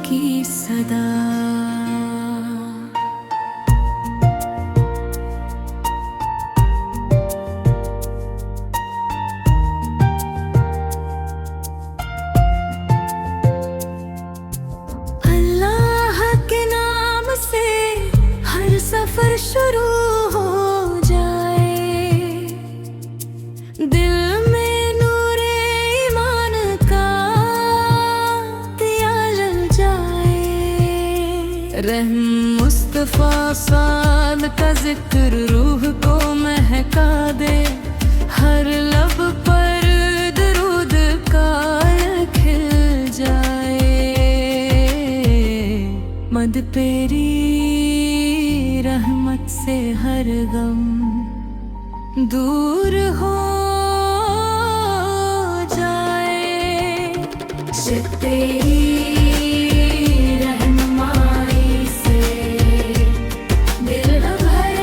की सदा। अल्लाह के नाम से हर सफर शुरू हो जाए, दिल में नूरे ईमान का दिया जल जाए। रहम मुस्तफा साल का जिक्र रूह को महका दे, हर लब पर दरूद का खिल जाए। मद पेरी रहमत से हर गम दूर हो जाए। तेरी रहनुमाई से दिल भर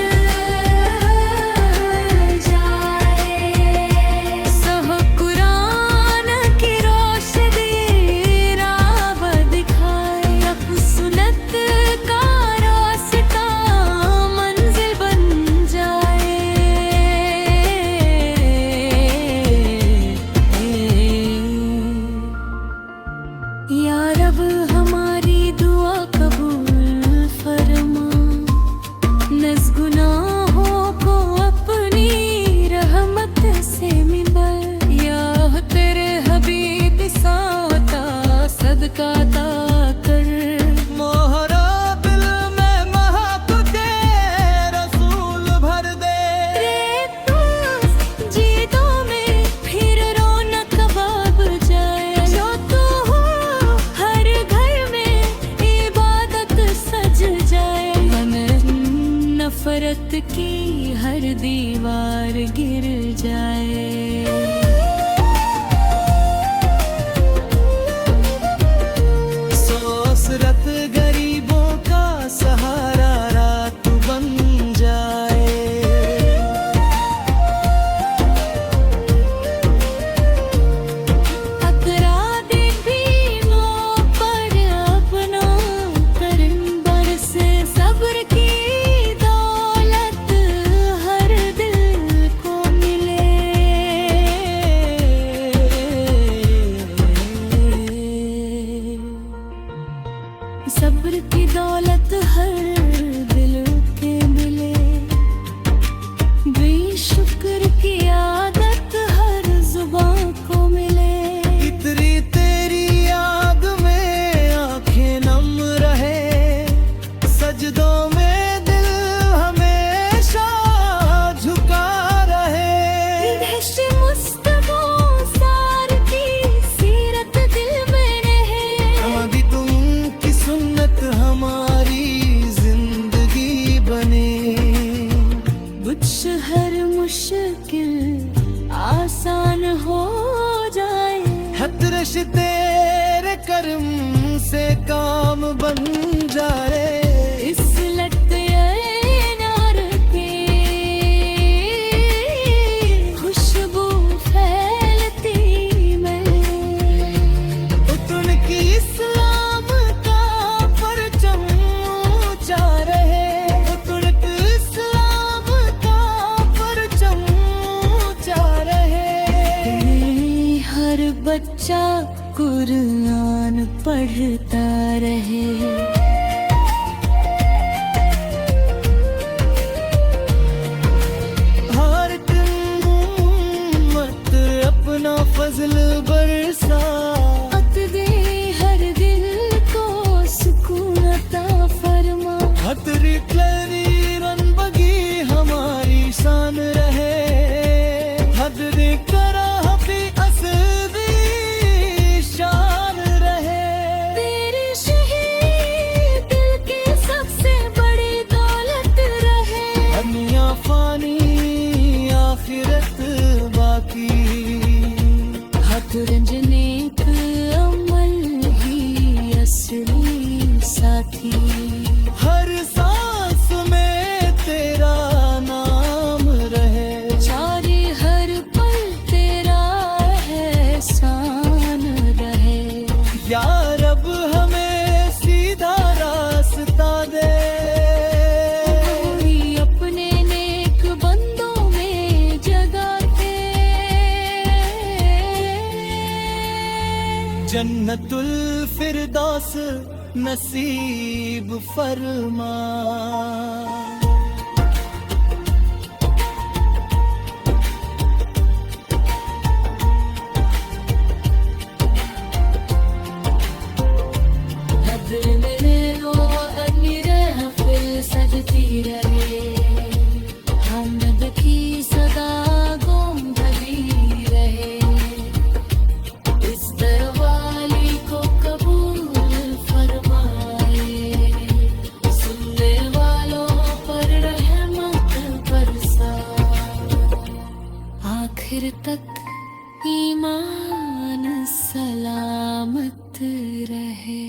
जाए। सहो कुरान की रोशनी राह दिखाए, अब सुन्नत का रास्ता मंजिल बन जाए। या रब हमारी दुआ कबूल फरमा, नज़ गुनाहों को अपनी रहमत से मिला। या तेरे हबीब साता सदका ता कर, मोहरा दिल में महक के रसूल भर दे। जीतों में फिर रौनक कबाब जाए। जो तू हो हर घर में इबादत सज जाए। मन नफरत की हर दीवार गिर जाए। सोसरत गरीबों का सहारा रात बन जाए। अकरादे भीमों पर अपना करम बरसे, सब्र की दौलत हर दिल को मिले। सब्र की दौलत हर दिल के मिले। बेशुक्र की आदत हर जुबान को मिले। इतरी तेरी याद में आंखें नम रहे, सजदों में दिल हमेशा झुका रहे। दहश मुस्तफा सार की सीरत दिल में रहे। आदि तुम की सुन्नत हमारी जिंदगी बने। कुछ हर मुश्किल आसान हो जाए। हतरश तेरे कर्म से काम बन जाए। इस लटके नार की खुशबू फैलती में, उतन की इस्लाम का परचम ऊंचा रहे। उतन की इस्लाम का परचम ऊंचा रहे। हर बच्चा कुरान पढ़ता रहे। हर उम्मत अपना फजल बरसा, अत दे हर दिल को सुकून अता फरमा। हतरी क्लरी रनबगी हमारी शान रहे। हदरी करा हफी असदी शान रहे। तेरे शहीद जन्नतुल फिरदौस नसीब फरमा। सजती रहे हमद की सदा गुमधली रहे, इस दरवाली को कबूल फरमाए, सुनने वालों पर रहमत बरसाए, आखिर तक ईमान सलामत रहे।